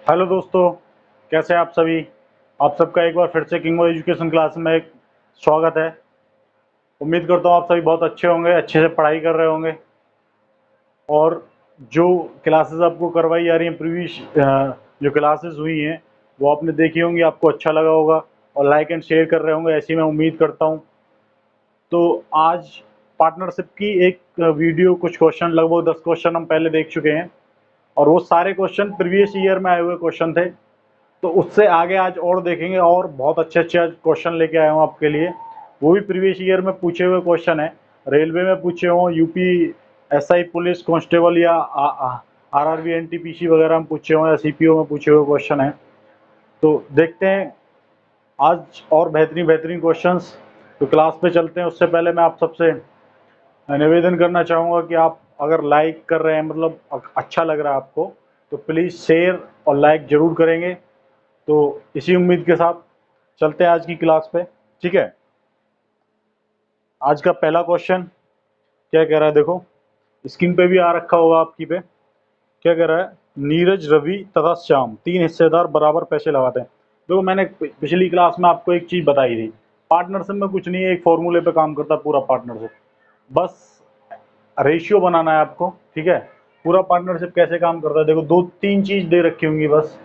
Hello दोस्तों, कैसे हैं आप सभी। आप सबका एक बार फिर से किंग एजुकेशन क्लास में एक स्वागत है। उम्मीद करता हूँ आप सभी बहुत अच्छे होंगे, अच्छे से पढ़ाई कर रहे होंगे और जो क्लासेस आपको करवाई जा रही हैं प्रीवियस जो क्लासेस हुई हैं वो आपने देखी होंगी, आपको अच्छा लगा होगा और लाइक एंड शेयर कर रहे होंगे, ऐसी मैं उम्मीद करता हूँ। तो आज पार्टनरशिप की एक वीडियो, कुछ क्वेश्चन, लगभग 10 क्वेश्चन हम पहले देख चुके हैं और वो सारे क्वेश्चन प्रीवियस ईयर में आए हुए क्वेश्चन थे। तो उससे आगे आज और देखेंगे और बहुत अच्छे अच्छे आज क्वेश्चन लेके आया हूँ आपके लिए। वो भी प्रीवियस ईयर में पूछे हुए क्वेश्चन है, रेलवे में पूछे हों, यूपी एसआई पुलिस कांस्टेबल या आरआरबी एनटीपीसी वगैरह में पूछे हों या सीपीओ में पूछे हुए क्वेश्चन है। तो देखते हैं आज और बेहतरीन बेहतरीन क्वेश्चंस। तो क्लास पे चलते हैं, उससे पहले मैं आप सबसे निवेदन करना चाहूँगा कि आप अगर लाइक कर रहे हैं, मतलब अच्छा लग रहा है आपको, तो प्लीज़ शेयर और लाइक ज़रूर करेंगे। तो इसी उम्मीद के साथ चलते हैं आज की क्लास पे, ठीक है। आज का पहला क्वेश्चन क्या कह रहा है, देखो स्क्रीन पे भी आ रखा होगा आपकी पे। क्या कह रहा है, नीरज, रवि तथा श्याम 3 हिस्सेदार बराबर पैसे लगाते हैं। देखो मैंने पिछली क्लास में आपको एक चीज़ बताई थी, पार्टनरशिप में कुछ नहीं है, एक फॉर्मूले पे काम करता है पूरा पार्टनरशिप। बस रेशियो बनाना है आपको, ठीक है। पूरा पार्टनरशिप कैसे काम करता है, देखो 2-3 चीज़ दे रखी होंगी बस।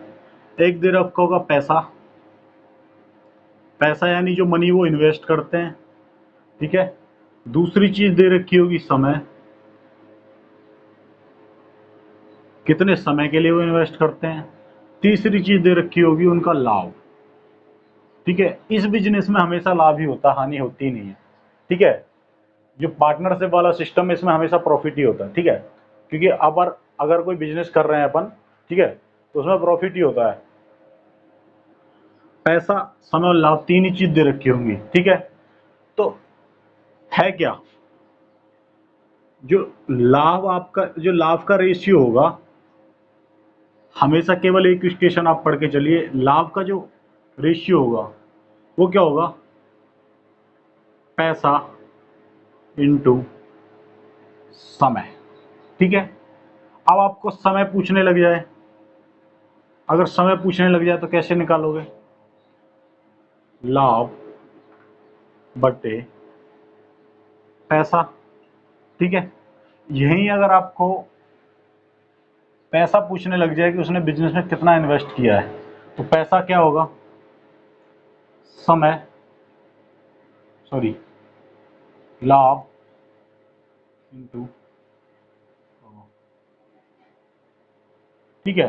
एक दे रखा होगा पैसा, पैसा यानी जो मनी वो इन्वेस्ट करते हैं, ठीक है। दूसरी चीज दे रखी होगी समय, कितने समय के लिए वो इन्वेस्ट करते हैं। तीसरी चीज दे रखी होगी उनका लाभ, ठीक है। इस बिजनेस में हमेशा लाभ ही होता है, हानि होती नहीं है, ठीक है। जो पार्टनरशिप वाला सिस्टम है इसमें हमेशा प्रॉफिट ही होता है, ठीक है। क्योंकि अब अगर कोई बिजनेस कर रहे हैं अपन, ठीक है, तो उसमें प्रॉफिट ही होता है। पैसा, समय और लाभ, तीन ही चीज दे रखी होंगी, ठीक है। तो है क्या, जो लाभ आपका, जो लाभ का रेशियो होगा, हमेशा केवल एक स्टेशन आप पढ़ के चलिए, लाभ का जो रेशियो होगा वो क्या होगा, पैसा इंटू समय, ठीक है। अब आपको समय पूछने लग जाए, अगर समय पूछने लग जाए तो कैसे निकालोगे, लाभ बटे पैसा, ठीक है। यहीं अगर आपको पैसा पूछने लग जाए कि उसने बिजनेस में कितना इन्वेस्ट किया है, तो पैसा क्या होगा, समय, सॉरी, लाभ इंटू, ठीक है।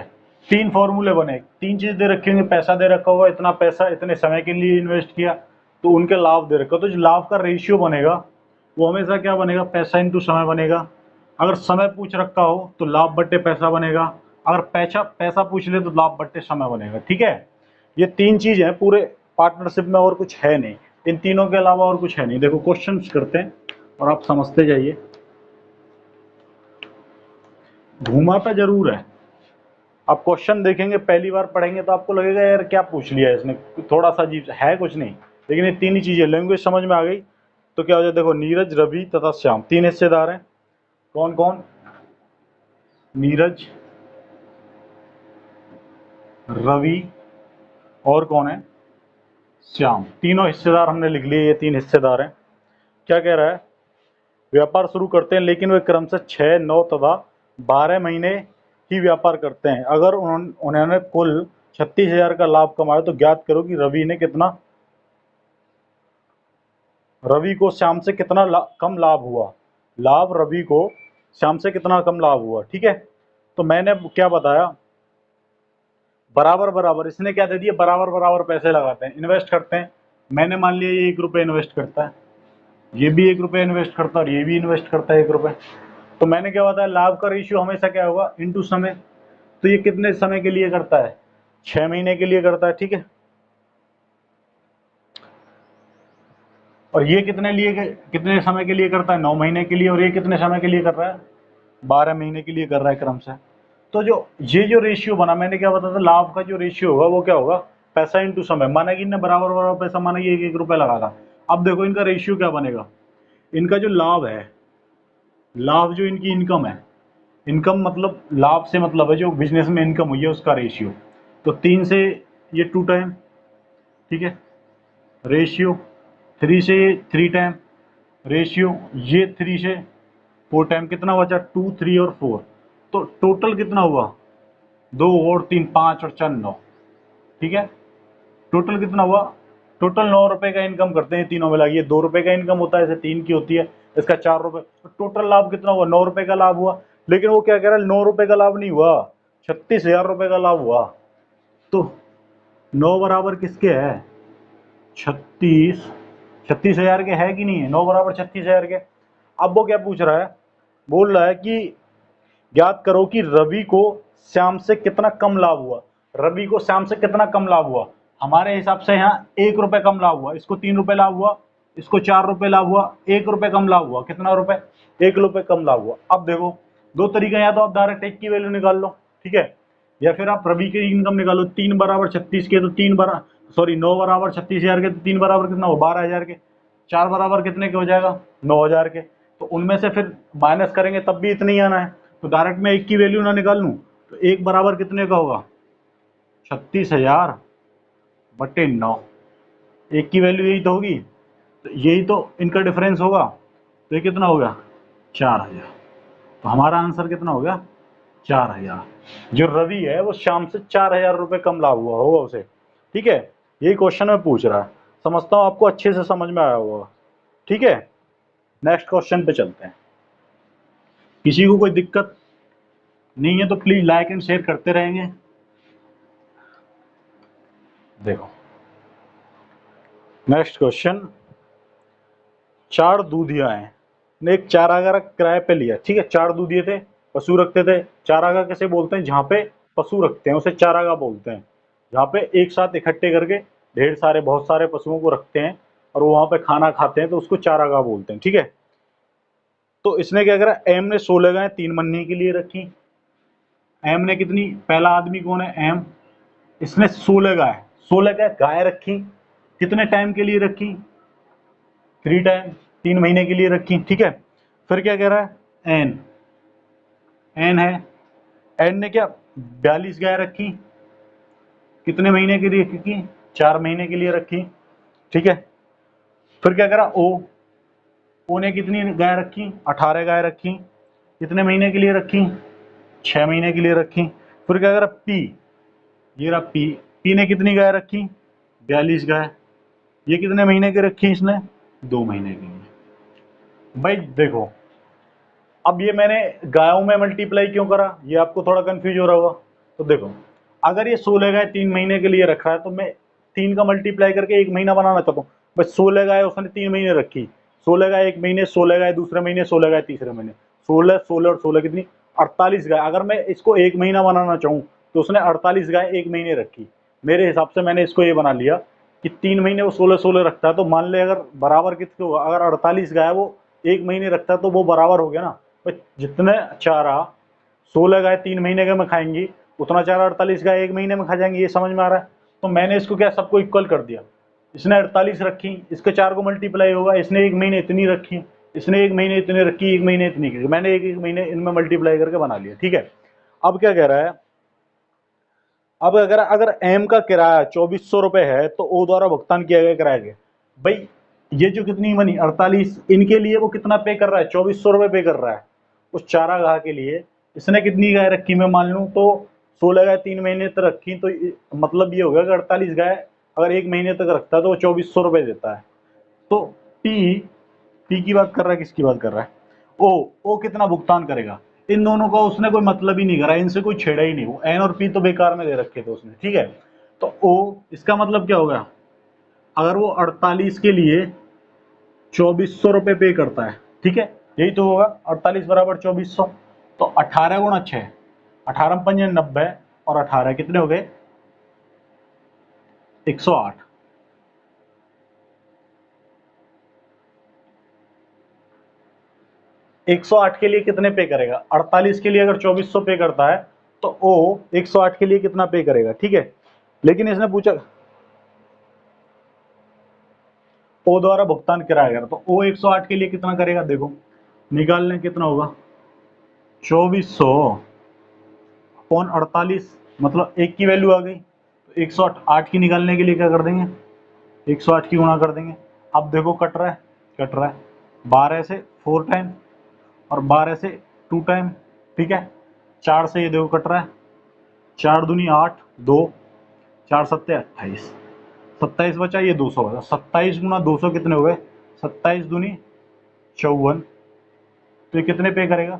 तीन फॉर्मूले बने, तीन चीज दे रखी होंगी, पैसा दे रखा होगा, इतना पैसा इतने समय के लिए इन्वेस्ट किया, तो उनके लाभ दे रखा, तो जो लाभ का रेशियो बनेगा वो हमेशा क्या बनेगा, पैसा इंटू समय बनेगा। अगर समय पूछ रखा हो तो लाभ बट्टे पैसा बनेगा, अगर पैसा पैसा पूछ ले तो लाभ बट्टे समय बनेगा, ठीक है। ये तीन चीज है पूरे पार्टनरशिप में, और कुछ है नहीं, इन तीनों के अलावा और कुछ है नहीं। देखो क्वेश्चन करते हैं और आप समझते जाइए, घुमाता जरूर है। आप क्वेश्चन देखेंगे, पहली बार पढ़ेंगे तो आपको लगेगा यार क्या पूछ लिया इसने, थोड़ा सा अजीब है, कुछ नहीं। लेकिन ये तीन ही चीजें, लैंग्वेज समझ में आ गई तो क्या हो जाए, देखो नीरज, रवि तथा श्याम 3 हिस्सेदार हैं। कौन कौन, नीरज, रवि और कौन है, श्याम। तीनों हिस्सेदार हमने लिख लिए, ये 3 हिस्सेदार हैं। क्या कह रहा है, व्यापार शुरू करते हैं लेकिन वे क्रमशः 6, 9 तथा 12 महीने ही व्यापार करते हैं। अगर उन्होंने कुल 36,000 का लाभ कमाया तो ज्ञात करो कि रवि ने कितना, रवि को श्याम से कितना कम लाभ हुआ, लाभ रवि को श्याम से कितना कम लाभ हुआ, ठीक है। तो मैंने क्या बताया, बराबर बराबर, इसने क्या दे दिया, बराबर बराबर पैसे लगाते हैं, इन्वेस्ट करते हैं। मैंने मान लिया ये 1 रुपये इन्वेस्ट करता है, ये भी 1 रुपये इन्वेस्ट करता है और ये भी इन्वेस्ट करता है 1 रुपये। तो मैंने क्या बताया, लाभ का रेशियो हमेशा क्या होगा, इंटू समय। तो ये कितने समय के लिए करता है, 6 महीने के लिए करता है, ठीक है। और ये कितने समय के लिए करता है, 9 महीने के लिए, और ये कितने समय के लिए कर रहा है, 12 महीने के लिए कर रहा है क्रम से। तो जो रेशियो बना, मैंने क्या बताया था, लाभ का जो रेशियो होगा वो क्या होगा, पैसा इंटू समय। माना कि इनने बराबर बराबर पैसा, माना कि 1-1 रुपये लगा था। अब देखो इनका रेशियो क्या बनेगा, इनका जो लाभ है, लाभ जो इनकी इनकम है, इनकम मतलब लाभ से मतलब है जो बिजनेस में इनकम हुई है उसका रेशियो। तो 3 से ये 2 टाइम, ठीक है, रेशियो 3 से ये 3 टाइम, रेशियो ये 3 से 4 टाइम, कितना बचा 2, 3 और 4। तो टोटल कितना हुआ 2 और 3 5 और 4 9, ठीक है। टोटल कितना हुआ, टोटल 9 रुपए का इनकम करते हैं तीनों मिला के। ये 2 रुपए का इनकम होता है, ऐसे 3 की होती है, इसका 4 रुपए। तो टोटल लाभ कितना हुआ 9 रुपए का लाभ हुआ। लेकिन वो क्या कह रहा है 9 रुपए का लाभ नहीं हुआ, 36,000 रुपए का लाभ हुआ। तो 9 बराबर किसके है 36,000 के है कि नहीं है, 9 बराबर 36,000 के। अब वो क्या पूछ रहा है, बोल रहा है कि ज्ञात करो कि रवि को श्याम से कितना कम लाभ हुआ। रवि को श्याम से कितना कम लाभ हुआ। हमारे हिसाब से यहाँ 1 रुपए कम लाभ हुआ, इसको 3 रुपए लाभ हुआ, इसको 4 रुपए लाभ हुआ, 1 रुपए कम लाभ हुआ। कितना रुपए 1 रुपए कम लाभ हुआ। अब देखो दो तरीका, या तो आप डायरेक्ट 1 की वैल्यू निकाल लो, ठीक है, या फिर आप रवि की इनकम निकालो। 3 बराबर 36 के तो 9 बराबर 36,000 के तो 3 बराबर कितना हो 12,000 के, 4 बराबर कितने के हो जाएगा 9,000 के। तो उनमें से फिर माइनस करेंगे तब भी इतना ही आना है। तो डायरेक्ट मैं 1 की वैल्यू ना निकाल लूँ तो 1 बराबर कितने का होगा 36,000 बटे 9। 1 की वैल्यू यही तो होगी, तो यही तो इनका डिफरेंस होगा। तो ये कितना हो गया 4,000। तो हमारा आंसर कितना हो गया 4,000। जो रवि है वो शाम से 4,000 रुपये कम लाभ हुआ होगा उसे, ठीक है। यही क्वेश्चन में पूछ रहा है, समझता हूँ आपको अच्छे से समझ में आया होगा, ठीक है। नेक्स्ट क्वेश्चन पे चलते हैं। किसी को कोई दिक्कत नहीं है तो प्लीज लाइक एंड शेयर करते रहेंगे। देखो नेक्स्ट क्वेश्चन, 4 दूधिया हैं ने एक चारागाह किराए पे लिया, ठीक है। 4 दूधिये थे, पशु रखते थे। चारागाह कैसे बोलते हैं, जहाँ पे पशु रखते हैं उसे चारागाह बोलते हैं। जहाँ पे एक साथ इकट्ठे करके ढेर सारे बहुत सारे पशुओं को रखते हैं और वो वहाँ पे खाना खाते हैं, तो उसको चारागाह बोलते हैं, ठीक है। तो इसने क्या करा, एम ने 16 गायें 3 महीने के लिए रखी। एम ने कितनी, पहला आदमी कौन है एम, इसने 16 गाय रखी। कितने टाइम के लिए रखी 3 टाइम, 3 महीने के लिए रखी, ठीक है। फिर क्या कह रहा है एन है, एन ने क्या 42 गाय रखी। कितने महीने के लिए रखी 4 महीने के लिए रखी, ठीक है। फिर क्या करा ओ ने कितनी गाय रखी 18 गाय रखी। कितने महीने के लिए रखी 6 महीने के लिए रखी। फिर क्या करा पी, ये रहा पी ने कितनी गाय रखी 42 गाय। ये कितने महीने की रखी इसने 2 महीने की। भाई देखो अब ये मैंने गायों में मल्टीप्लाई क्यों करा, ये आपको थोड़ा कंफ्यूज हो रहा होगा। तो देखो अगर ये 16 गाय 3 महीने के लिए रख रहा है तो मैं 3 का मल्टीप्लाई करके 1 महीना बनाना चाहता हूँ। बस 16 गाय उसने 3 महीने रखी, 16 गाय 1 महीने, 16 गाय दूसरे महीने, 16 गाय तीसरे महीने, 16 16 और 16 कितनी 48 गाय। अगर मैं इसको 1 महीना बनाना चाहूँ तो उसने 48 गाय 1 महीने रखी। मेरे हिसाब से मैंने इसको ये बना लिया कि 3 महीने वो 16 16 रखता है, तो मान ले अगर बराबर कितने होगा, अगर 48 गाय वो 1 महीने रखता है तो वो बराबर हो गया ना। जितने चारा 16 गाय 3 महीने के में खाएंगी उतना चारा 48 गाय 1 महीने में खा जाएंगी। ये समझ में आ रहा है। तो मैंने इसको क्या सबको इक्वल कर दिया। इसने 48 रखी, इसके 4 को मल्टीप्लाई होगा, इसने 1 महीने इतनी रखी, इसने 1 महीने इतनी रखी, 1 महीने इतनी की, मैंने 1 महीने इनमें मल्टीप्लाई करके बना लिया, ठीक है। अब क्या कह रहा है, अब अगर एम का किराया 2400 रुपए है तो ओ द्वारा भुगतान किया गया किराया के, भाई ये जो कितनी बनी 48, इनके लिए वो कितना पे कर रहा है 2400 रुपए पे कर रहा है उस चारागाह के लिए। इसने कितनी गाय रखी मैं मान लूँ तो 16 गाय 3 महीने तक रखी, तो मतलब ये हो गया कि 48 गाय अगर 1 महीने तक रखता है तो वो 2400 रुपए देता है। तो पी की बात कर रहा है, किसकी बात कर रहा है ओ कितना भुगतान करेगा। इन दोनों का उसने कोई मतलब ही नहीं करा, इनसे कोई छेड़ा ही नहीं। वो एन और पी तो बेकार में दे रखे थे उसने, ठीक है। तो ओ इसका मतलब क्या होगा, अगर वो 48 के लिए 2400 रुपए पे करता है, ठीक है, यही तो होगा 48 बराबर 2400। तो 18 गुणा 6, 18 पंजे 90 और 18 कितने हो गए 108। 108 के लिए कितने पे करेगा, 48 के लिए अगर 2400 पे करता है तो ओ 108 के लिए कितना पे करेगा, ठीक है। लेकिन इसने पूछा ओ द्वारा भुगतान कराया गया, तो ओ 108 के लिए कितना करेगा, देखो निकालने कितना होगा 2400 अपॉन 48, मतलब 1 की वैल्यू आ गई। 108 की निकालने के लिए क्या कर देंगे, 108 की गुणा कर देंगे। अब देखो कट रहा है 12 से 4 टाइम और 12 से 2 टाइम, ठीक है। 4 से ये देखो कट रहा है, 4 दूनी 8, 2, 4 सत्ते 28, 27 बचा, ये 200 बचा। 27 गुना 200 कितने हो गए, 27 दूनी 54। तो ये कितने पे करेगा,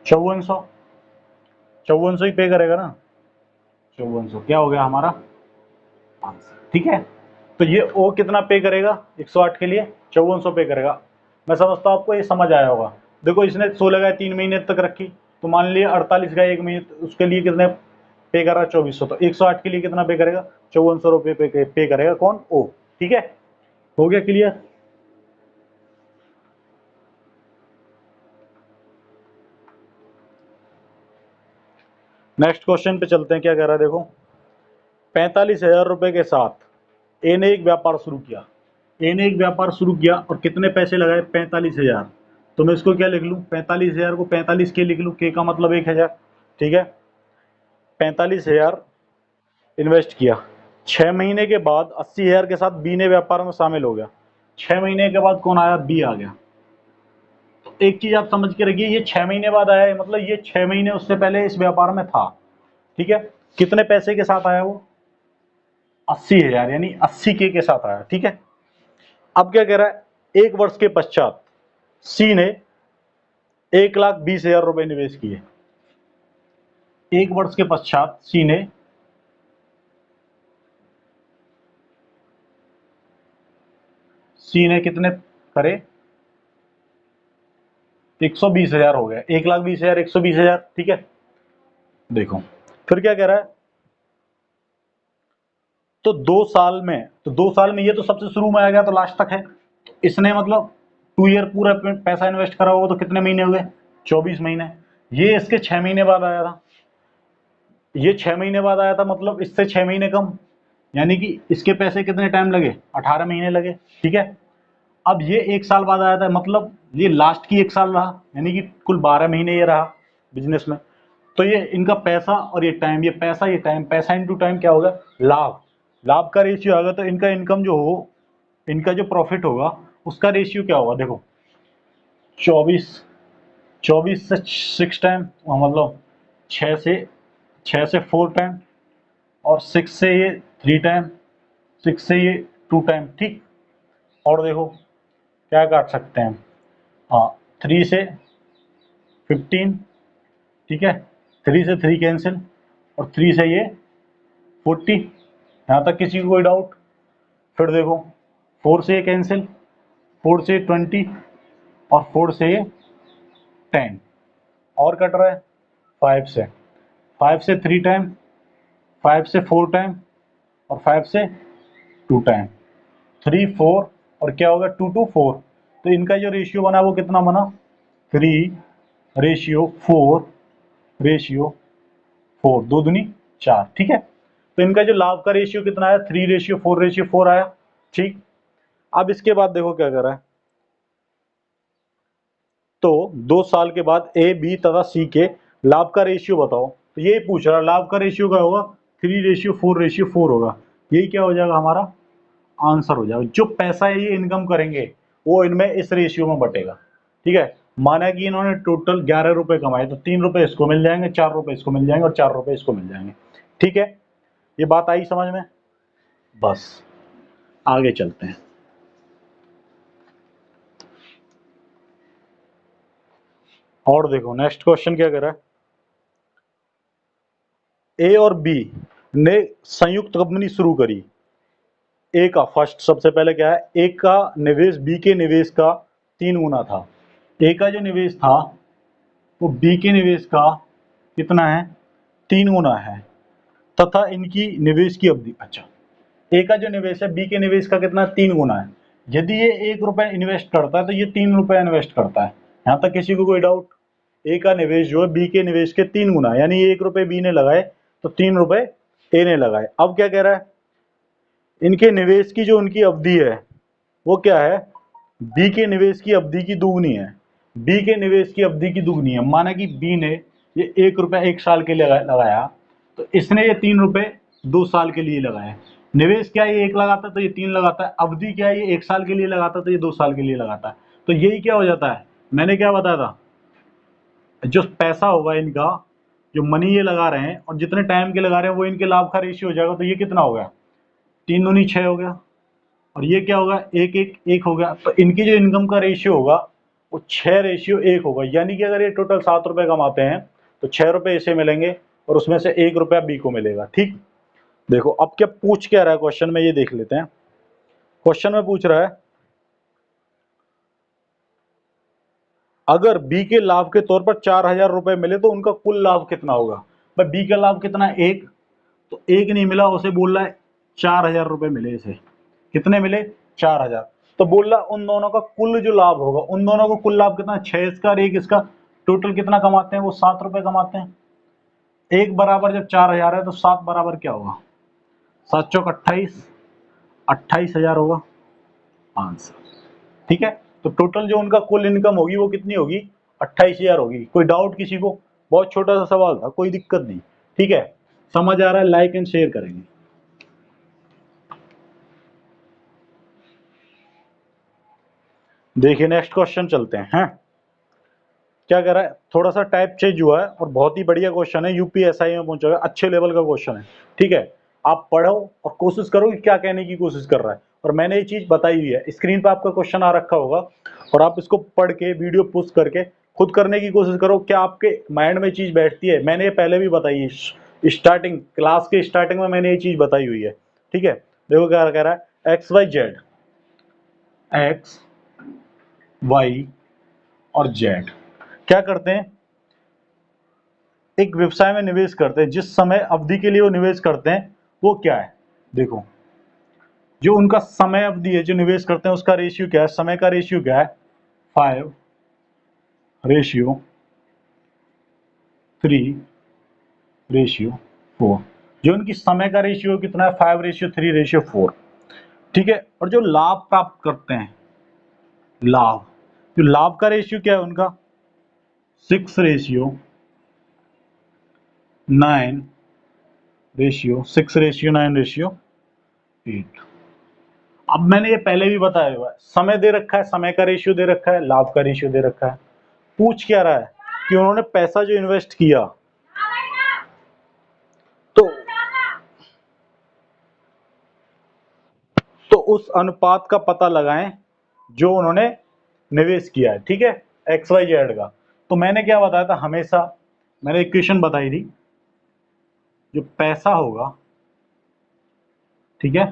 5400, 5400 ही पे करेगा ना, 5400 क्या हो गया हमारा आंसर, ठीक है। तो ये ओ कितना पे करेगा 108 के लिए, 5400 पे करेगा। मैं समझता हूँ आपको ये समझ आया होगा। देखो इसने 16 का 3 महीने तक रखी, तो मान लिया 48 का 1 महीने, उसके लिए कितने पे कर रहा है 2400, तो 108 के लिए कितना पे करेगा 5400 रुपये पे करेगा कौन, ओ, ठीक है। हो गया क्लियर। नेक्स्ट क्वेश्चन पे चलते हैं, क्या कह रहा है देखो। 45,000 रुपए के साथ ए ने एक व्यापार शुरू किया, ए ने एक व्यापार शुरू किया और कितने पैसे लगाए 45,000। तो मैं इसको क्या लिख लूँ, 45,000 को 45 के लिख लूँ, के का मतलब 1,000, ठीक है। 45,000 इन्वेस्ट किया, 6 महीने के बाद 80,000 के साथ बी ने व्यापार में शामिल हो गया। 6 महीने के बाद कौन आया, बी आ गया। तो एक चीज आप समझ के रखिए, ये 6 महीने बाद आया है, मतलब ये 6 महीने उससे पहले इस व्यापार में था, ठीक है। कितने पैसे के साथ आया वो, 80,000, यानी 80 के साथ आया, ठीक है। अब क्या कह रहा है, 1 वर्ष के पश्चात सी ने 1,20,000 रुपए निवेश किए। 1 वर्ष के पश्चात सी ने कितने करे, 120,000 हो गया, 1,20,000, 120,000, ठीक है। देखो फिर क्या कह रहा है, तो 2 साल में ये तो सबसे शुरू में आ गया तो लास्ट तक है। इसने मतलब 2 ईयर पूरा पैसा इन्वेस्ट करा होगा, तो कितने महीने हुए 24 महीने। ये इसके 6 महीने बाद आया था, ये 6 महीने बाद आया था, मतलब इससे 6 महीने कम, यानी कि इसके पैसे कितने टाइम लगे, 18 महीने लगे, ठीक है। अब ये 1 साल बाद आया था, मतलब ये लास्ट की 1 साल रहा, यानी कि कुल 12 महीने ये रहा बिजनेस में। तो ये इनका पैसा और ये टाइम, ये पैसा ये टाइम, पैसा इंटू टाइम क्या होगा, लाभ। लाभ का रेशियो आएगा, तो इनका इनकम जो हो, इनका जो प्रॉफिट होगा उसका रेशियो क्या होगा, देखो 24, 24 से 6 टाइम, मतलब 6 से 4 टाइम, और 6 से ये 3 टाइम, 6 से ये 2 टाइम, ठीक। और देखो क्या काट सकते हैं, हाँ 3 से 15, ठीक है। 3 से 3 कैंसिल, और 3 से ये 40। यहाँ तक किसी को कोई डाउट। फिर देखो 4 से ये कैंसिल, 4 से 20, और 4 से ये 10, और कट रहा है 5 से 3 टाइम, 5 से 4 टाइम, और 5 से 2 टाइम, 3 4, और क्या होगा 2 2 4। तो इनका जो रेशियो बना वो कितना बना, 3:4, 2 दूनी 4, ठीक है। तो इनका जो लाभ का रेशियो कितना आया, 3:4 आया, ठीक। अब इसके बाद देखो क्या कर रहा है, तो 2 साल के बाद ए बी तथा सी के लाभ का रेशियो बताओ। तो ये पूछ रहा है लाभ का रेशियो क्या होगा, 3:4 होगा। यही क्या हो जाएगा हमारा आंसर हो जाएगा। जो पैसा ये इनकम करेंगे वो इनमें इस रेशियो में बटेगा, ठीक है। माना कि इन्होंने टोटल 11 रुपए कमाए, तो 3 रुपए इसको मिल जाएंगे, 4 रुपए इसको मिल जाएंगे, और 4 रुपए इसको मिल जाएंगे, ठीक है। ये बात आई समझ में, बस आगे चलते हैं। और देखो नेक्स्ट क्वेश्चन क्या कर रहा है, ए और बी ने संयुक्त कंपनी शुरू करी। ए का फर्स्ट सबसे पहले क्या है, ए का निवेश बी के निवेश का 3 गुना था। ए का जो निवेश था वो बी के निवेश का कितना है, 3 गुना है, तथा इनकी निवेश की अवधि, अच्छा ए का जो निवेश है बी के निवेश का कितना 3 गुना है। यदि ये 1 रुपए इन्वेस्ट करता है तो ये 3 रुपए इन्वेस्ट करता है। यहाँ तक किसी को कोई डाउट, ए का निवेश जो है बी के निवेश के 3 गुना, यानी 1 रुपए बी ने लगाए तो 3 रुपए ए ने लगाए। अब क्या कह रहा है, इनके निवेश की जो उनकी अवधि है वो क्या है, बी के निवेश की अवधि की दुगनी है। बी के निवेश की अवधि की दुगनी है, माना कि बी ने ये 1 रुपया 1 साल के लिए लगाया, तो इसने ये 3 रुपये 2 साल के लिए लगाए। निवेश क्या है, ये 1 लगाता है तो ये 3 लगाता है। अवधि क्या है, ये 1 साल के लिए लगाता है तो ये 2 साल के लिए लगाता है। तो यही क्या हो जाता है, मैंने क्या बताया था, जो पैसा होगा इनका, जो मनी ये लगा रहे हैं और जितने टाइम के लगा रहे हैं वो इनके लाभ का रेशियो हो जाएगा। तो ये कितना हो गया, 3 दूनी 6 हो गया, और ये क्या होगा, 1 1 1 हो गया। तो इनकी जो इनकम का रेशियो होगा वो 6:1 होगा। यानी कि अगर ये टोटल 7 रुपये कमाते हैं तो 6 रुपये इसे मिलेंगे और उसमें से 1 रुपया बी को मिलेगा। ठीक, देखो अब क्या पूछ क्या रहा है क्वेश्चन में, ये देख लेते हैं। क्वेश्चन में पूछ रहा है, अगर बी के लाभ के तौर पर 4,000 रुपए मिले तो उनका कुल लाभ कितना होगा। भाई बी का लाभ कितना है, 1, तो 1 नहीं मिला, उसे बोल रहा है 4,000 रुपए मिले। इसे कितने मिले, 4,000। तो बोल रहा उन दोनों का कुल जो लाभ होगा, उन दोनों को कुल लाभ कितना, 6 इसका और 1 इसका, टोटल कितना कमाते हैं वो, 7 रुपए कमाते हैं। 1 बराबर जब 4,000 है तो 7 बराबर क्या होगा, 7 चौक 28, 28,000 होगा आंसर। ठीक है, तो टोटल जो उनका कुल इनकम होगी वो कितनी होगी, 28,000 होगी। कोई डाउट किसी को, बहुत छोटा सा सवाल था, कोई दिक्कत नहीं। ठीक है, समझ आ रहा है, लाइक एंड शेयर करेंगे। देखिए नेक्स्ट क्वेश्चन चलते हैं। क्या कह रहा है, थोड़ा सा टाइप चेंज हुआ है और बहुत ही बढ़िया क्वेश्चन है, यूपीएसआई में पहुंचा है, अच्छे लेवल का क्वेश्चन है। ठीक है, आप पढ़ो और कोशिश करो कि क्या कहने की कोशिश कर रहा है। और मैंने ये चीज बताई हुई है, स्क्रीन पे आपका क्वेश्चन आ रखा होगा और आप इसको पढ़ के वीडियो पुश करके खुद करने की कोशिश करो, क्या आपके माइंड में चीज बैठती है। मैंने ये पहले भी बताई है, स्टार्टिंग क्लास के स्टार्टिंग में मैंने ये चीज बताई हुई है। ठीक है, देखो क्या कह रहा है, X Y Z, X Y और जेड क्या करते हैं, एक व्यवसाय में निवेश करते हैं। जिस समय अवधि के लिए वो निवेश करते हैं वो क्या है, देखो जो उनका समय अवधि है जो निवेश करते हैं उसका रेशियो क्या है, समय का रेशियो क्या है, 5:3:4। जो उनकी समय का रेशियो कितना है, 5:3:4। ठीक है, और जो लाभ प्राप्त करते हैं, लाभ, जो लाभ का रेशियो क्या है उनका, 6:9:8। अब मैंने ये पहले भी बताया हुआ है, समय दे रखा है, समय का रेशियो दे रखा है, लाभ का रेशियो दे रखा है। पूछ क्या रहा है कि उन्होंने पैसा जो इन्वेस्ट किया तो उस अनुपात का पता लगाएं जो उन्होंने निवेश किया है। ठीक है, एक्स वाई जेड का। तो मैंने क्या बताया था, हमेशा मैंने इक्वेशन बताई थी, जो पैसा होगा, ठीक है,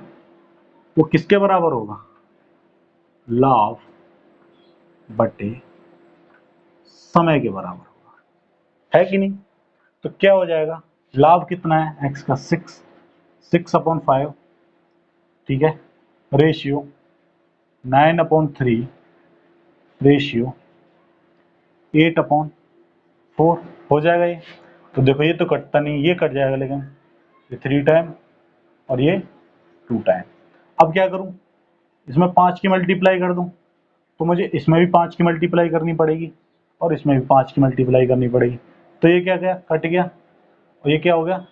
वो किसके बराबर होगा, लाभ बटे समय के बराबर होगा, है कि नहीं। तो क्या हो जाएगा, लाभ कितना है, एक्स का 6/5, ठीक है, रेशियो 9/3, रेशियो 8/4 हो जाएगा ये। तो देखो ये तो कटता नहीं, ये कट जाएगा, लेकिन ये 3 टाइम और ये 2 टाइम। अब क्या करूं, इसमें 5 की मल्टीप्लाई कर दूं, तो मुझे इसमें भी 5 की मल्टीप्लाई करनी पड़ेगी और इसमें भी 5 की मल्टीप्लाई करनी पड़ेगी। तो ये क्या गया, कट गया, और ये क्या हो गया,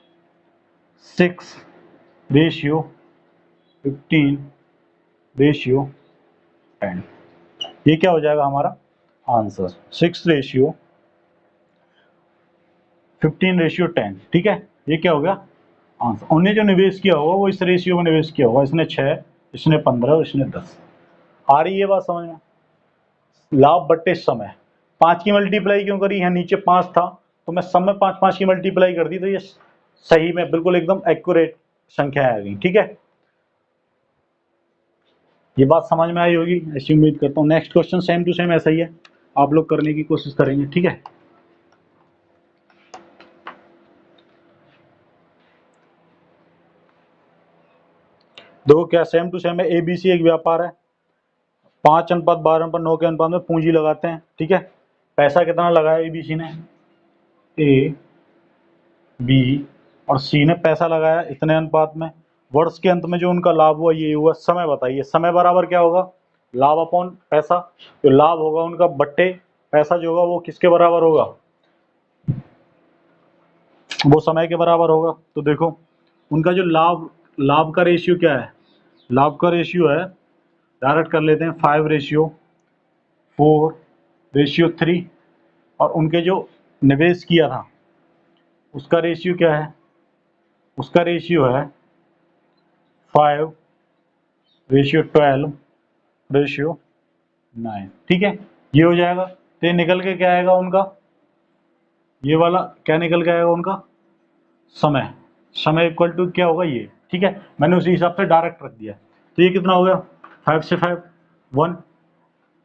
6:15:10। ये क्या हो जाएगा हमारा आंसर, 6:15:10। ठीक है, ये क्या हो गया आंसर। उन्होंने जो निवेश किया होगा वो इस रेशियो में निवेश किया होगा, इसने 6, इसने 15, इसने 10। आ रही है बात समझ में, लाभ बट्टे समय। 5 की मल्टीप्लाई क्यों करी, यहाँ नीचे 5 था तो मैं सब में 5 5 की मल्टीप्लाई कर दी, तो ये सही में बिल्कुल एकदम एक्यूरेट संख्या आ गई। ठीक है, ये बात समझ में आई होगी ऐसी उम्मीद करता हूँ। Next question same to same ऐसा ही है, आप लोग करने की कोशिश करेंगे। ठीक है, देखो क्या सेम टू सेम है, एबीसी एक व्यापार है, 5:12:9 के अनुपात में पूंजी लगाते हैं। ठीक है, पैसा कितना लगाया एबीसी ने, ए बी और सी ने पैसा लगाया इतने अनुपात में। वर्ष के अंत में जो उनका लाभ हुआ ये हुआ। समय बताइए, समय बराबर क्या होगा, लाभ अपॉन पैसा, जो लाभ होगा उनका बट्टे पैसा जो होगा वो किसके बराबर होगा, वो समय के बराबर होगा। तो देखो उनका जो लाभ का रेशियो क्या है, लाभ का रेशियो है, डायरेक्ट कर लेते हैं 5:4:3, और उनके जो निवेश किया था उसका रेशियो क्या है, उसका रेशियो है 5:12:9। ठीक है, ये हो जाएगा। तो ये निकल के क्या आएगा उनका, ये वाला क्या निकल के आएगा उनका, समय। समय इक्वल टू क्या होगा ये, ठीक है, मैंने उसी हिसाब से डायरेक्ट रख दिया। तो ये कितना हो गया, 5 से 5 1,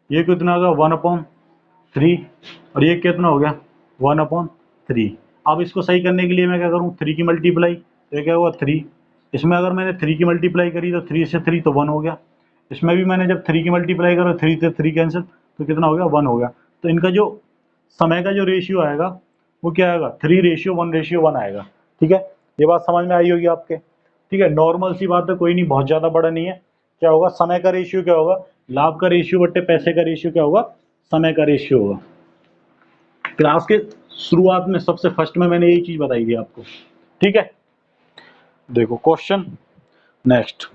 ये कितना हो गया 1/3, और ये कितना हो गया 1/3। अब इसको सही करने के लिए मैं क्या करूँ, 3 की मल्टीप्लाई, तो ये क्या हुआ 3, इसमें अगर मैंने 3 की मल्टीप्लाई करी तो 3 से 3 तो 1 हो गया, इसमें भी मैंने जब 3 की मल्टीप्लाई करा 3 से 3 कैंसिल, तो कितना हो गया 1 हो गया। तो इनका जो समय का जो रेशियो आएगा वो क्या आएगा, 3:1:1 आएगा। ठीक है, ये बात समझ में आई होगी आपके। ठीक है, नॉर्मल सी बात है, कोई नहीं, बहुत ज़्यादा बड़ा नहीं है। क्या होगा, समय का रेशियो क्या होगा, लाभ का रेशियो बट्टे पैसे का रेशियो क्या होगा, समय का रेशियो होगा। क्लास के शुरुआत में सबसे फर्स्ट में मैंने यही चीज बताई थी आपको। ठीक है, देखो क्वेश्चन नेक्स्ट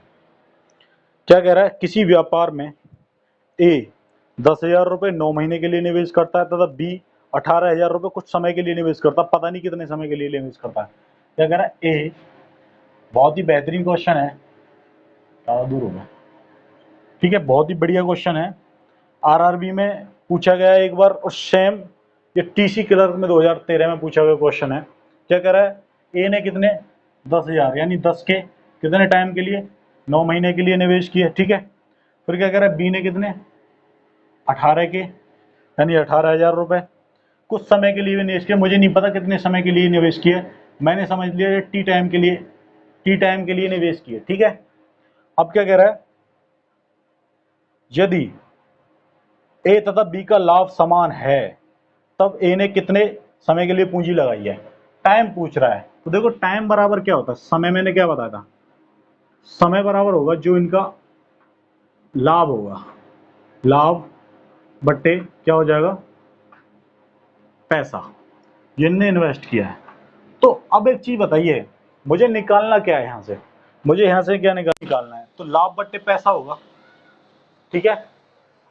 क्या कह रहा है, किसी व्यापार में ए 10,000 रुपये 9 महीने के लिए निवेश करता है तथा बी 18,000 रुपये कुछ समय के लिए निवेश करता है, पता नहीं कितने समय के लिए निवेश करता है। क्या कह रहा है, ए, बहुत ही बेहतरीन क्वेश्चन है, ज़्यादा दूर हो गया। ठीक है, बहुत ही बढ़िया क्वेश्चन है, आरआरबी में पूछा गया है एक बार, और सेम ये टीसी क्लर्क में 2013 में पूछा गया क्वेश्चन है। क्या कह रहा है, ए ने कितने 10,000 यानी 10 के कितने टाइम के लिए, 9 महीने के लिए निवेश किया। ठीक है, फिर क्या कह रहा है, बी ने कितने 18 के यानी 18,000 रुपये कुछ समय के लिए निवेश किया, मुझे नहीं पता कितने समय के लिए निवेश किया, मैंने समझ लिया टी टाइम के लिए, टी टाइम के लिए निवेश किया। ठीक है, अब क्या कह रहा है, यदि ए तथा बी का लाभ समान है तब ए ने कितने समय के लिए पूंजी लगाई है, टाइम पूछ रहा है। तो देखो टाइम बराबर क्या होता है, समय मैंने क्या बताया था, समय बराबर होगा जो इनका लाभ होगा, लाभ बट्टे क्या हो जाएगा पैसा, ये इनने इन्वेस्ट किया है। तो अब एक चीज बताइए, मुझे निकालना क्या है, यहां से मुझे यहां से क्या निकालना है, तो लाभ बट्टे पैसा होगा। ठीक है,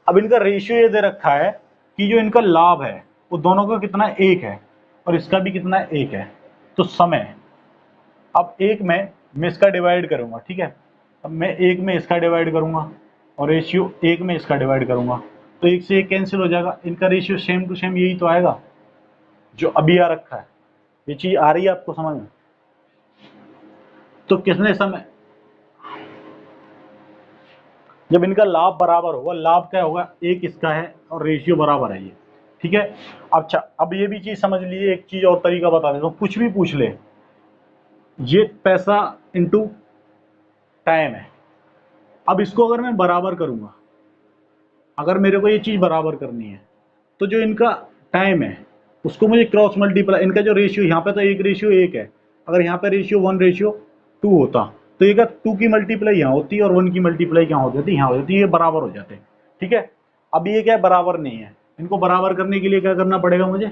अब इनका रेशियो ये दे रखा है कि जो इनका लाभ है वो दोनों का कितना एक है और इसका भी कितना एक है, तो समय, अब एक में मैं इसका डिवाइड करूंगा। ठीक है, अब मैं एक में इसका डिवाइड करूंगा और रेशियो एक में इसका डिवाइड करूंगा, तो एक से एक कैंसिल हो जाएगा, इनका रेशियो सेम टू सेम यही तो आएगा जो अभी आ रखा है। ये चीज आ रही है आपको समझ में, तो किसने समय, जब इनका लाभ बराबर होगा, लाभ क्या होगा एक इसका है और रेशियो बराबर है ये। ठीक है, अच्छा अब ये भी चीज समझ लीजिए, एक चीज और तरीका बता देता हूँ, कुछ भी पूछ ले, ये पैसा इंटू टाइम है। अब इसको अगर मैं बराबर करूंगा, अगर मेरे को ये चीज बराबर करनी है तो जो इनका टाइम है उसको मुझे क्रॉस मल्टीप्लाई, इनका जो रेशियो यहाँ पे तो एक रेशियो एक है, अगर यहाँ पे रेशियो 1:2 होता तो ये 2 की मल्टीप्लाई यहाँ होती और 1 की मल्टीप्लाई यहाँ हो जाती, यहाँ हो जाती, ये बराबर हो जाते। ठीक है, अब ये क्या बराबर नहीं है, इनको बराबर करने के लिए क्या करना पड़ेगा मुझे,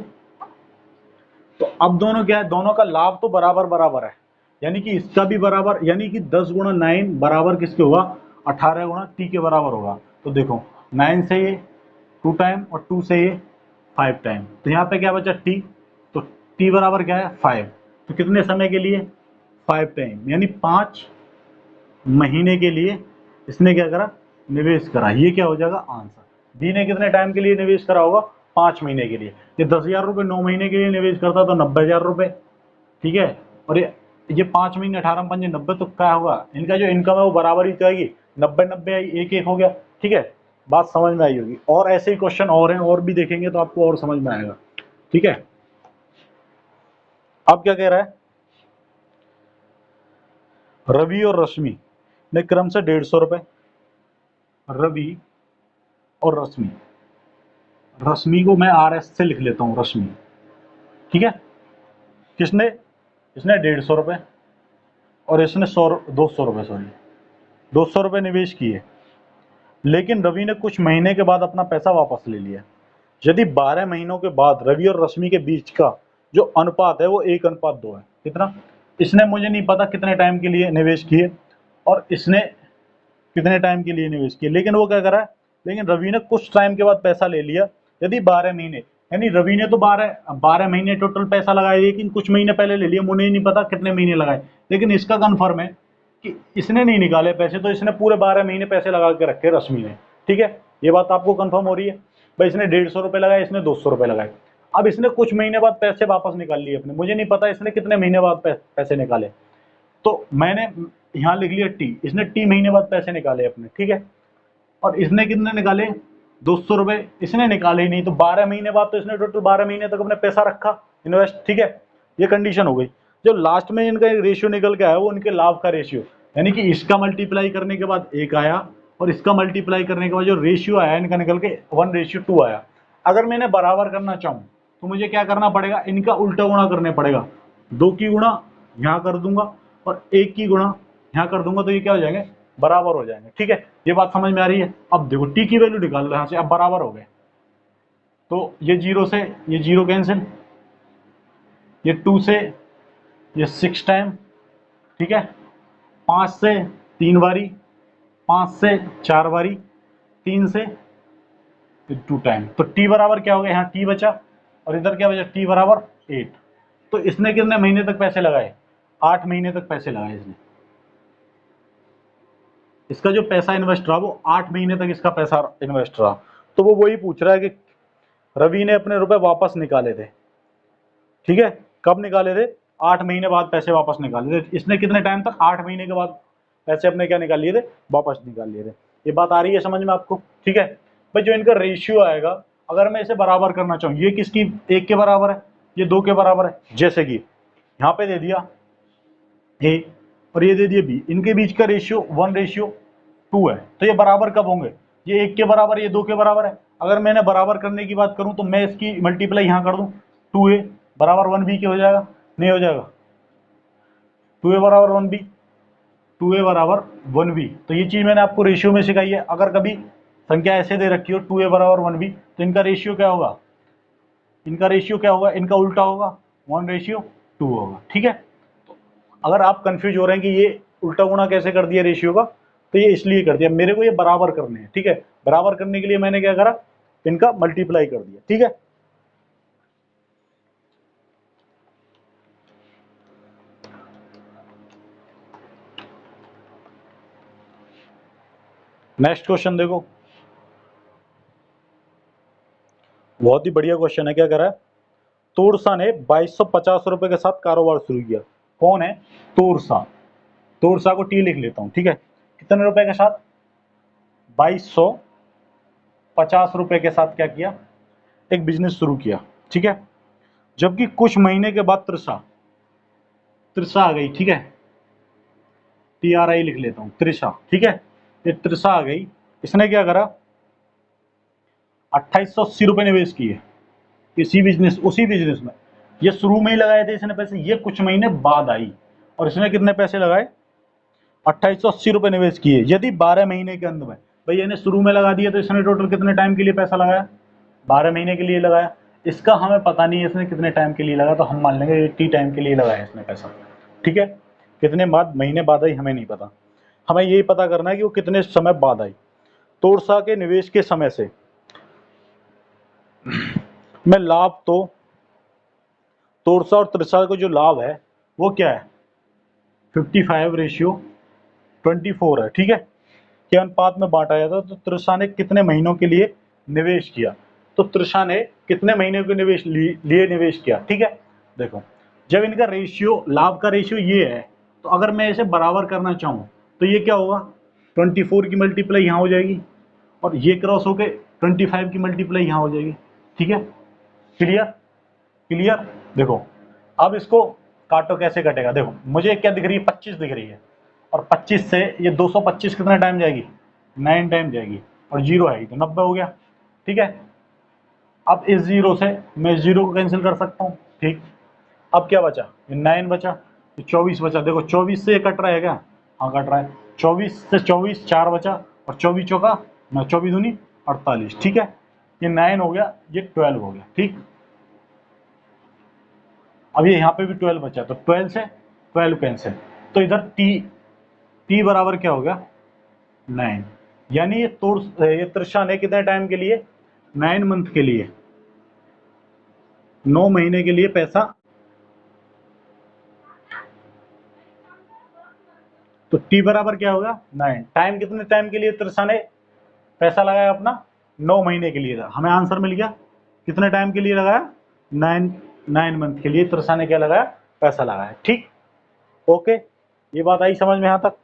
तो अब दोनों क्या है, दोनों का लाभ तो बराबर बराबर है, यानी कि इसका भी बराबर, यानी कि 10 गुणा 9 बराबर किसके होगा, 18 गुणा टी के बराबर होगा। तो देखो 9 से ये 2 टाइम और 2 से ये 5 टाइम, तो यहाँ पे क्या बचा टी, तो टी बराबर क्या है 5, तो कितने समय के लिए 5 टाइम, यानी 5 महीने के लिए इसने क्या करा, निवेश करा। ये क्या हो जाएगा आंसर। बी ने कितने टाइम के लिए निवेश करा होगा, 5 महीने के लिए। ये 10,000 रुपये 9 महीने के लिए निवेश करता तो 90,000 रुपये। ठीक है, और ये 5 महीने 18 पंजे 90, तो क्या होगा, इनका जो इनकम है वो बराबर ही जाएगी, 90-90 आई, एक एक हो गया। ठीक है, बात समझ में आई होगी, और ऐसे ही क्वेश्चन और हैं, और भी देखेंगे तो आपको और समझ में आएगा। ठीक है, अब क्या कह रहा है, रवि और रश्मि ने क्रम से 150 रुपए, रवि और रश्मि, रश्मि को मैं आर एस से लिख लेता हूं रश्मि। ठीक है, किसने, इसने 150 रुपए और इसने 200 रुपए, सॉरी 200 रुपए निवेश किए, लेकिन रवि ने कुछ महीने के बाद अपना पैसा वापस ले लिया। यदि 12 महीनों के बाद रवि और रश्मि के बीच का जो अनुपात है वो 1:2 है। कितना? इसने मुझे नहीं पता कितने टाइम के लिए निवेश किए और इसने कितने टाइम के लिए निवेश किए, लेकिन वो क्या करा है, लेकिन रवि ने कुछ टाइम के बाद पैसा ले लिया। यदि 12 महीने, यानी रवि ने तो 12 महीने टोटल पैसा लगाया, लेकिन कुछ महीने पहले ले लिया, मुझे नहीं पता कितने महीने लगाए, लेकिन इसका कन्फर्म है कि इसने नहीं निकाले पैसे, तो इसने पूरे 12 महीने पैसे लगा के रखे रश्मि ने। ठीक है, ये बात आपको कन्फर्म हो रही है? भाई इसने 150 रुपये लगाए, इसने 200 रुपये लगाए। अब इसने कुछ महीने बाद पैसे वापस निकाल लिए अपने, मुझे नहीं पता इसने कितने महीने बाद पैसे निकाले, तो मैंने यहाँ लिख लिया टी, इसने टी महीने बाद पैसे निकाले अपने। ठीक है, और इसने कितने निकाले? 200 रुपये इसने निकाले ही नहीं, तो 12 महीने बाद तो इसने टोटल 12 महीने तक अपने पैसा रखा इन्वेस्ट। ठीक है, ये कंडीशन हो गई। जो लास्ट में इनका रेशियो निकल के आया वो इनके लाभ का रेशियो, यानी कि इसका मल्टीप्लाई करने के बाद 1 आया और इसका मल्टीप्लाई करने के बाद जो रेशियो आया इनका निकल के 1:2 आया। अगर मैंने बराबर करना चाहूँ तो मुझे क्या करना पड़ेगा? इनका उल्टा गुणा करने पड़ेगा। 2 की गुणा यहाँ कर दूंगा और 1 की गुणा यहाँ कर दूंगा, तो ये क्या हो जाएंगे? बराबर हो जाएंगे। ठीक है, ये बात समझ में आ रही है? अब देखो टी की वैल्यू निकाल लो यहाँ से, अब बराबर हो गए, तो ये 0 से ये 0 कैंसिल, ये 2 से ये 6 टाइम, ठीक है, 5 से 3 बारी, 5 से 4 बारी, 3 से 2 टाइम, तो टी बराबर क्या हो गया? यहाँ टी बचा और इधर क्या बचा? टी बराबर 8। तो इसने कितने महीने तक पैसे लगाए? 8 महीने तक पैसे लगाए इसने। इसका जो पैसा इन्वेस्ट रहा वो 8 महीने तक इसका पैसा इन्वेस्ट रहा। तो वो वही पूछ रहा है कि रवि ने अपने रुपए वापस निकाले थे, ठीक है, कब निकाले थे? 8 महीने बाद पैसे वापस निकाले थे। इसने कितने टाइम तक? 8 महीने के बाद पैसे अपने क्या निकाल लिए थे? वापस निकाल लिए थे। ये बात आ रही है समझ में आपको? ठीक है भाई, जो इनका रेशियो आएगा, अगर मैं इसे बराबर करना चाहूँ, ये किसकी 1 के बराबर है, ये 2 के बराबर है, जैसे कि यहाँ पे दे दिया ए और ये दे दिया बी, इनके बीच का रेशियो 1:2 है, तो ये बराबर कब होंगे? ये 1 के बराबर, ये 2 के बराबर है। अगर मैंने बराबर करने की बात करूं तो मैं इसकी मल्टीप्लाई यहाँ कर दूं, 2a बराबर 1b के हो जाएगा, नहीं हो जाएगा? 2a बराबर 1b, 2a बराबर 1b, तो ये चीज मैंने आपको रेशियो में सिखाई है। अगर कभी संख्या ऐसे दे रखी हो 2a बराबर 1b, तो इनका रेशियो क्या होगा? इनका रेशियो क्या होगा? इनका उल्टा होगा, 1:2 होगा। ठीक है, अगर आप कंफ्यूज हो रहे हैं कि ये उल्टा गुणा कैसे कर दिया रेशियो का, तो ये इसलिए कर दिया, मेरे को ये बराबर करने हैं। ठीक है, बराबर करने के लिए मैंने क्या करा? इनका मल्टीप्लाई कर दिया। ठीक है, नेक्स्ट क्वेश्चन देखो, बहुत ही बढ़िया क्वेश्चन है। क्या करा है? तोरसा ने 2250 रुपए के साथ कारोबार शुरू किया। कौन है? तोरसा। तोरसा को टी लिख लेता हूं। ठीक है, कितने रुपए के साथ? 2250 रुपए के साथ क्या किया? एक बिजनेस शुरू किया। ठीक है, जबकि कुछ महीने के बाद त्रिशा त्रिशा आ गई। ठीक है, TRI लिख लेता हूं, त्रिशा। ठीक है, ये त्रिशा आ गई, इसने क्या करा? 2880 रुपए निवेश किए उसी बिजनेस में। ये शुरू में ही लगाए थे इसने पैसे, ये कुछ महीने बाद आई और इसने कितने पैसे लगाए? 2880 रुपए निवेश किए। यदि 12 महीने के अंत में, भाई यानी शुरू में लगा दिया, तो इसने टोटल कितने टाइम के लिए पैसा लगाया? 12 महीने के लिए लगाया। इसका हमें पता नहीं है इसने कितने टाइम के लिए लगाया, तो हम मान लेंगे 80 टाइम के लिए लगाया इसने पैसा। ठीक है, कितने बाद महीने बाद आई हमें नहीं पता, हमें यही पता करना है कि वो कितने समय बाद आई। तोरसा के निवेश के समय से में लाभ, तो तोरसा और त्रिशा को जो लाभ है वो क्या है? 55:24 है। ठीक है, के अनुपात में बांटा जाता है। तो त्रिशा ने कितने महीनों के लिए निवेश किया? तो त्रिशा ने कितने महीने के लिए निवेश किया? ठीक है, देखो जब इनका रेशियो, लाभ का रेशियो ये है, तो अगर मैं इसे बराबर करना चाहूँ तो ये क्या होगा? 24 की मल्टीप्लाई यहाँ हो जाएगी और ये क्रॉस होके 25 की मल्टीप्लाई यहाँ हो जाएगी। ठीक है, क्लियर? क्लियर? देखो अब इसको काटो, कैसे कटेगा? देखो मुझे क्या दिख रही है? 25 दिख रही है, और 25 से ये 225 कितना टाइम जाएगी? 9 टाइम जाएगी, और 0 है तो 90 हो गया। ठीक है, अब इस 0 से मैं 0 को कैंसिल कर सकता हूँ। ठीक, अब क्या बचा? ये 9 बचा, ये 24 बचा। देखो 24 से ये कट रहा है क्या? हाँ कट रहा है। 24 से 24 4 बचा, और 24 चौका मैं 24 दूनी 48, ठीक है। ये 9 हो गया, ये 12 हो गया, ठीक। अब ये यहाँ पे भी 12 बचा, तो 12 से 12 कैंसिल, तो इधर टी बराबर क्या हो गया 9। यानी ये तिरछा ने कितने टाइम के लिए 9 मंथ के लिए 9 महीने के लिए पैसा, तो टी बराबर क्या होगा 9 टाइम। कितने टाइम के लिए तिरछा ने पैसा लगाया अपना 9 महीने के लिए, हमें आंसर मिल गया। कितने टाइम के लिए लगाया 9 मंथ के लिए तिरछा ने क्या लगाया पैसा लगाया, ठीक। ओके, ये बात आई समझ में यहां तक,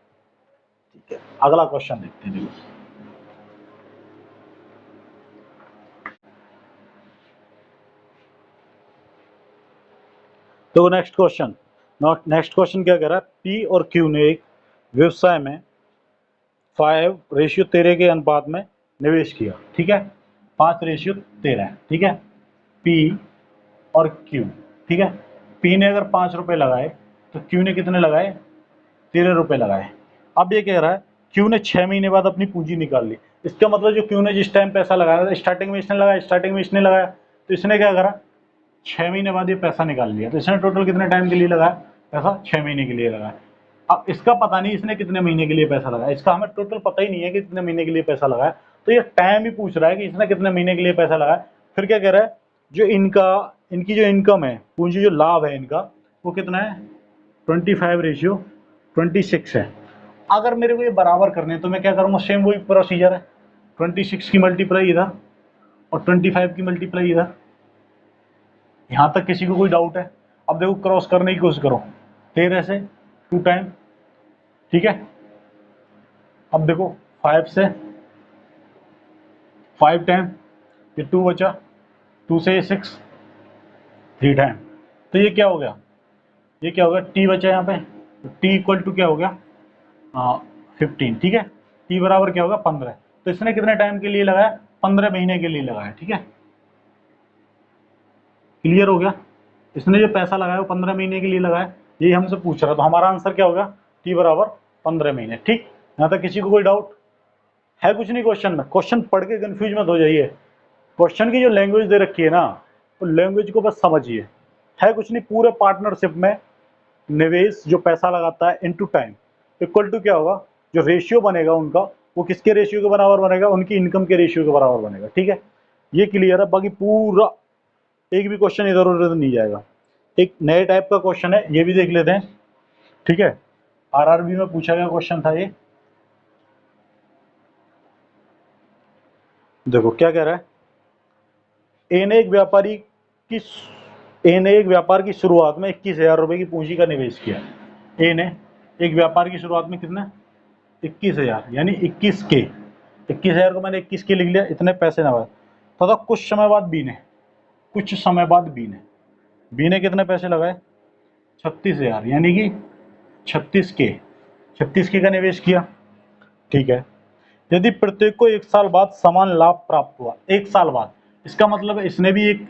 ठीक है। अगला क्वेश्चन देखते हैं। तो नेक्स्ट क्वेश्चन क्या कह रहा है, पी और क्यू ने एक व्यवसाय में 5:13 के अनुपात में निवेश किया, ठीक है। 5:13, ठीक है। पी और क्यू, ठीक है। पी ने अगर 5 रुपए लगाए तो क्यू ने कितने लगाए 13 रुपए लगाए। अब ये कह रहा है क्यू ने 6 महीने बाद अपनी पूंजी निकाल ली। इसका मतलब जो क्यू ने जिस टाइम पैसा लगाया था स्टार्टिंग में इसने लगाया, तो इसने क्या करा 6 महीने बाद ये पैसा निकाल लिया। तो इसने टोटल कितने टाइम के लिए लगाया पैसा 6 महीने के लिए लगाया। अब इसका पता नहीं इसने कितने महीने के लिए पैसा लगाया, इसका हमें टोटल पता ही नहीं है कि कितने महीने के लिए पैसा लगाया, तो ये टाइम ही पूछ रहा है कि इसने कितने महीने के लिए पैसा लगाया। फिर क्या कह रहा है जो इनकी जो इनकम है, पूंजी जो लाभ है इनका, वो कितना है 25:26 है। अगर मेरे को ये बराबर करने हैं तो मैं क्या करूंगा, सेम वही प्रोसीजर है, 26 की मल्टीप्लाई इधर और 25 की मल्टीप्लाई इधर। यहां तक किसी को कोई डाउट है? अब देखो क्रॉस करने की कोशिश करो, 13 से 2 टाइम, ठीक है। अब देखो 5 से 5 टाइम, ये 2 बचा, 2 से 6 3 टाइम, तो ये क्या हो गया, ये क्या होगा टी बचा यहाँ पे, तो टी इक्वल टू क्या हो गया 15, ठीक है। टी बराबर क्या होगा 15। तो इसने कितने टाइम के लिए लगाया 15 महीने के लिए लगाया, ठीक है। क्लियर हो गया, इसने जो पैसा लगाया वो 15 महीने के लिए लगाया, यही हमसे पूछ रहा, तो हमारा आंसर क्या होगा टी बराबर 15 महीने, ठीक। यहाँ तक किसी को कोई डाउट है? कुछ नहीं क्वेश्चन में, क्वेश्चन पढ़ के कंफ्यूज मत हो जाइए। क्वेश्चन की जो लैंग्वेज दे रखी है ना, तो लैंग्वेज को बस समझिए, है कुछ नहीं। पूरे पार्टनरशिप में निवेश जो पैसा लगाता है इनटू टाइम इक्वल टू क्या होगा, जो रेशियो बनेगा उनका वो किसके रेशियो के बराबर बनेगा, उनकी इनकम के रेशियो के बराबर बनेगा, ठीक है। ये क्लियर है, बाकी पूरा एक भी क्वेश्चन इधर उधर नहीं जाएगा। एक नए टाइप का क्वेश्चन है, ये भी देख लेते हैं, ठीक है। आरआरबी में पूछा गया क्वेश्चन था ये, देखो क्या कह रहा है। ए ने एक व्यापार की शुरुआत में 21,000 रुपए की पूंजी का निवेश किया। ए ने एक व्यापार की शुरुआत में कितना 21,000, यानी 21,000 को मैंने 21 के लिख लिया, इतने पैसे ना तथा कुछ समय बाद बी ने कितने पैसे लगाए 36,000, यानी कि 36K का निवेश किया, ठीक है। यदि प्रत्येक को 1 साल बाद समान लाभ प्राप्त हुआ, 1 साल बाद, इसका मतलब इसने भी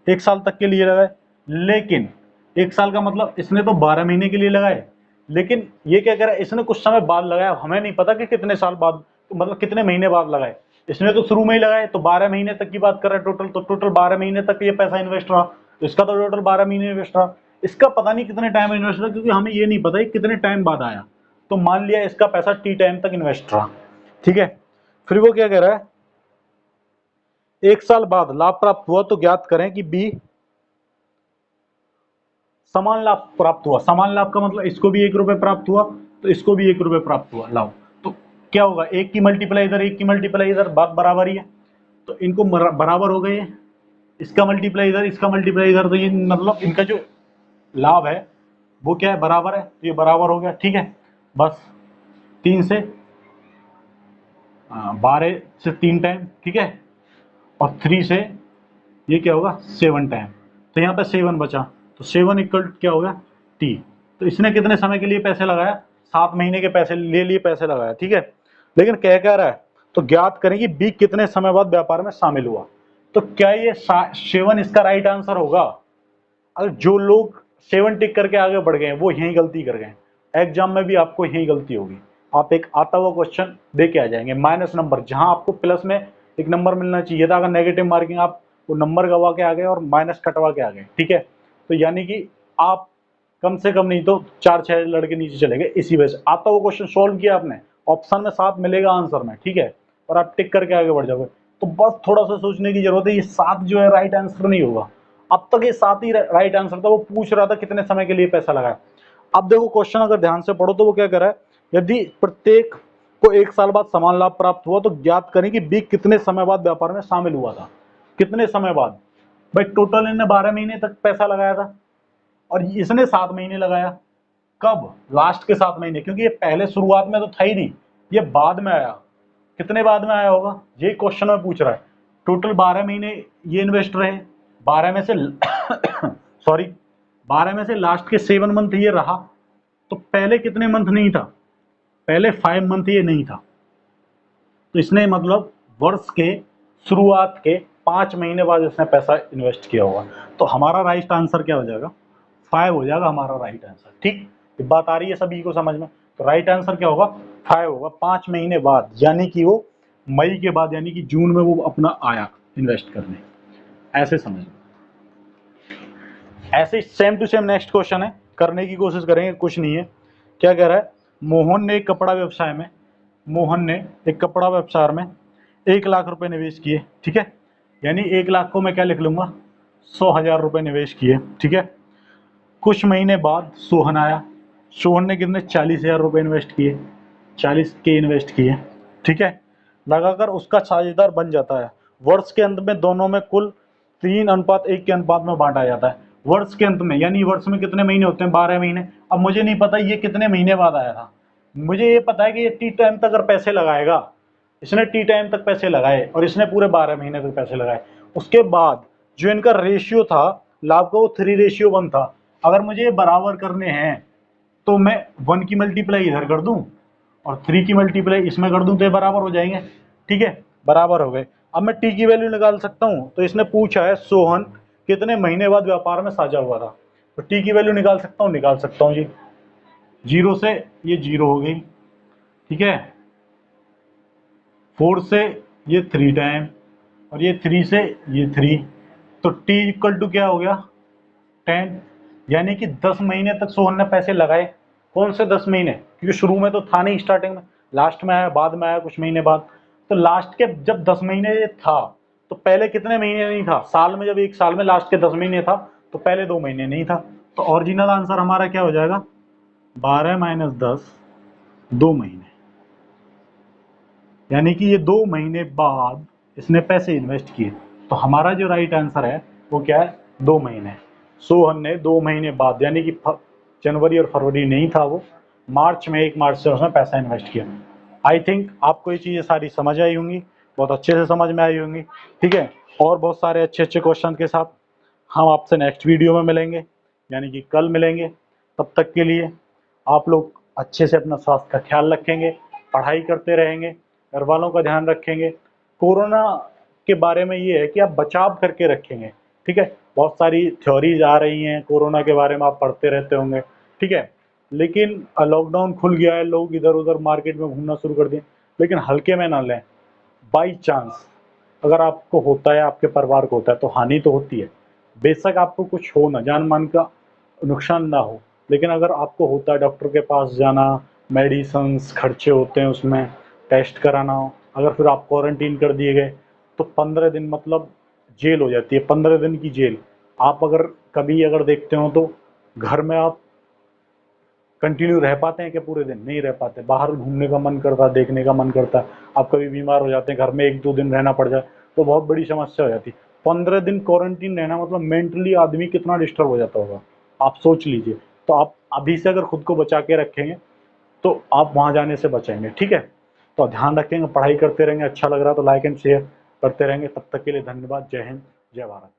एक साल तक के लिए लगाए, लेकिन 1 साल का मतलब इसने तो 12 महीने के लिए लगाए, लेकिन ये क्या कह रहा है इसने कुछ समय बाद लगाया, हमें नहीं पता कि कितने साल बाद, मतलब कितने महीने बाद लगाए। इसने तो शुरू में ही लगाए, तो 12 महीने तक की बात कर रहा है टोटल, तो टोटल 12 महीने तक ये पैसा इन्वेस्ट रहा, तो इसका तो टोटल 12 महीने इन्वेस्ट रहा। इसका पता नहीं कितने टाइम इन्वेस्ट रहा, क्योंकि हमें ये नहीं पता कितने टाइम बाद आया, तो मान लिया इसका पैसा टी टाइम तक इन्वेस्ट रहा, ठीक है। फिर वो क्या कह रहा है 1 साल बाद लाभ प्राप्त हुआ तो ज्ञात करें कि बी समान लाभ प्राप्त हुआ। समान लाभ का मतलब इसको भी 1 रुपए प्राप्त हुआ तो इसको भी 1 रुपए प्राप्त हुआ लाभ, तो क्या होगा 1 की मल्टीप्लाई इधर 1 की मल्टीप्लाई इधर, बात बराबर ही है, तो इनको बराबर हो गए, इसका मल्टीप्लाई इधर इसका मल्टीप्लाई इधर, तो ये मतलब इनका जो लाभ है वो क्या है बराबर है, तो ये बराबर हो गया, ठीक है। बस 3 से 12 से 3 टाइम, ठीक है, और 3 से ये क्या होगा 7 टाइम, तो यहाँ पे 7 बचा, तो 7 इक्वल क्या होगा टी। तो इसने कितने समय के लिए पैसे लगाया 7 महीने के पैसे ले लिए पैसे लगाया, ठीक है। लेकिन कह रहा है तो ज्ञात करें कि बी कितने समय बाद व्यापार में शामिल हुआ। तो क्या ये 7 इसका राइट आंसर होगा? अगर जो लोग 7 टिक करके आगे बढ़ गए वो यही गलती कर गए, एग्जाम में भी आपको यही गलती होगी, आप एक आता हुआ क्वेश्चन दे के आ जाएंगे, माइनस नंबर, जहां आपको प्लस में एक नंबर मिलना चाहिए था, अगर नेगेटिव मार्किंग आप वो नंबर गवा के आ गए और माइनस कटवा के आ गए, ठीक है। तो यानी कि आप कम से कम नहीं तो 4-6 लड़के नीचे चले गए इसी वजह से। आता हुआ क्वेश्चन सोल्व किया आपने, ऑप्शन में 7 मिलेगा आंसर में, ठीक है, और आप टिक करके आगे बढ़ जाओगे। तो बस थोड़ा सा सोचने की जरूरत है, ये 7 जो है राइट आंसर नहीं होगा। अब तक ये 7 ही राइट आंसर था। वो पूछ रहा था कितने समय के लिए पैसा लगाया। अब देखो क्वेश्चन अगर ध्यान से पढ़ो तो वो क्या कर रहा है, यदि प्रत्येक को 1 साल बाद समान लाभ प्राप्त हुआ तो ज्ञात करें कि बी कितने समय बाद व्यापार में शामिल हुआ था। कितने समय बाद भाई, टोटल इन्हें 12 महीने तक पैसा लगाया था और इसने 7 महीने लगाया। कब? लास्ट के 7 महीने, क्योंकि ये पहले शुरुआत में तो था ही नहीं, ये बाद में आया। कितने बाद में आया होगा, ये क्वेश्चन में पूछ रहा है। टोटल 12 महीने ये इन्वेस्ट रहे, 12 में से सॉरी 12 में से लास्ट के 7 मंथ ये रहा, तो पहले कितने मंथ नहीं था, पहले 5 मंथ ये नहीं था। तो इसने मतलब वर्ष के शुरुआत के 5 महीने बाद इसने पैसा इन्वेस्ट किया होगा। तो हमारा राइट आंसर क्या हो जाएगा, 5 हो जाएगा हमारा राइट आंसर। ठीक, ये बात आ रही है सभी को समझ में? तो राइट आंसर क्या होगा, 5 होगा, 5 महीने बाद, यानी कि वो मई के बाद, यानी कि जून में वो अपना आया इन्वेस्ट करने, ऐसे समझ लो। ऐसे same to same next question है, करने की कोशिश करेंगे, कुछ नहीं है। क्या कह रहा है, मोहन ने एक कपड़ा व्यवसाय में 1 लाख रुपए निवेश किए, ठीक है, यानी 1 लाख को मैं क्या लिख लूंगा, 100,000 रुपए निवेश किए, ठीक है। कुछ महीने बाद सोहन आया, सोहन ने कितने 40,000 रुपए इन्वेस्ट किए, 40 के इन्वेस्ट किए, ठीक है, लगाकर उसका साझेदार बन जाता है। वर्ष के अंत में दोनों में कुल 3:1 के अनुपात में बांटा जाता है। वर्ष के अंत में, यानी वर्ष में कितने महीने होते हैं, 12 महीने। अब मुझे नहीं पता ये कितने महीने बाद आया था, मुझे ये पता है कि ये टी टाइम तक अगर पैसे लगाएगा, इसने टी टाइम तक पैसे लगाए और इसने पूरे 12 महीने तक पैसे लगाए। उसके बाद जो इनका रेशियो था लाभ का, वो 3:1 था। अगर मुझे ये बराबर करने हैं तो मैं 1 की मल्टीप्लाई इधर कर दूं और 3 की मल्टीप्लाई इसमें कर दूं तो ये बराबर हो जाएंगे, ठीक है, बराबर हो गए। अब मैं टी की वैल्यू निकाल सकता हूं। तो इसने पूछा है सोहन कितने महीने बाद व्यापार में साझा हुआ था, तो टी की वैल्यू निकाल सकता हूं जी। 0 से ये 0 हो गई, ठीक है, 4 से ये 3 टाइम और ये 3 से ये 3, तो t इक्वल टू क्या हो गया, 10, यानी कि 10 महीने तक सोहन ने पैसे लगाए। कौन से 10 महीने, क्योंकि शुरू में तो था नहीं, स्टार्टिंग में, लास्ट में आया, बाद में आया कुछ महीने बाद। तो लास्ट के जब 10 महीने था तो पहले कितने महीने नहीं था, साल में जब 1 साल में लास्ट के 10 महीने था तो पहले 2 महीने नहीं था। तो ओरिजिनल आंसर हमारा क्या हो जाएगा, 12 माइनस 10, 2 महीने, यानी कि ये 2 महीने बाद इसने पैसे इन्वेस्ट किए। तो हमारा जो राइट आंसर है वो क्या है, 2 महीने। सोहन ने 2 महीने बाद, यानी कि जनवरी और फरवरी नहीं था वो, मार्च में 1 मार्च से उसने पैसा इन्वेस्ट किया। आई थिंक आपको ये चीज़ें सारी समझ आई होंगी, बहुत अच्छे से समझ में आई होंगी, ठीक है। और बहुत सारे अच्छे अच्छे क्वेश्चन के साथ हम आपसे नेक्स्ट वीडियो में मिलेंगे, यानी कि कल मिलेंगे। तब तक के लिए आप लोग अच्छे से अपना स्वास्थ्य का ख्याल रखेंगे, पढ़ाई करते रहेंगे, घर वालों का ध्यान रखेंगे। कोरोना के बारे में ये है कि आप बचाव करके रखेंगे, ठीक है। बहुत सारी थ्योरीज आ रही हैं कोरोना के बारे में, आप पढ़ते रहते होंगे, ठीक है। लेकिन लॉकडाउन खुल गया है, लोग इधर उधर मार्केट में घूमना शुरू कर दिए, लेकिन हल्के में ना लें। बाई चांस अगर आपको होता है, आपके परिवार को होता है, तो हानि तो होती है। बेशक आपको कुछ हो ना, जान मान का नुकसान ना हो, लेकिन अगर आपको होता है, डॉक्टर के पास जाना, मेडिसिन्स खर्चे होते हैं, उसमें टेस्ट कराना हो, अगर फिर आप क्वारंटीन कर दिए गए तो 15 दिन मतलब जेल हो जाती है, 15 दिन की जेल। आप अगर कभी अगर देखते हो तो घर में आप कंटिन्यू रह पाते हैं क्या, पूरे दिन नहीं रह पाते, बाहर घूमने का मन करता है, देखने का मन करता है। आप कभी बीमार हो जाते हैं, घर में 1-2 दिन रहना पड़ जाए तो बहुत बड़ी समस्या हो जाती है। 15 दिन क्वारंटीन रहना मतलब मेंटली आदमी कितना डिस्टर्ब हो जाता होगा, आप सोच लीजिए। तो आप अभी से अगर खुद को बचा के रखेंगे तो आप वहाँ जाने से बचेंगे, ठीक है। तो ध्यान रखेंगे, पढ़ाई करते रहेंगे, अच्छा लग रहा है तो लाइक एंड शेयर करते रहेंगे। तब तक के लिए धन्यवाद। जय हिंद, जय भारत।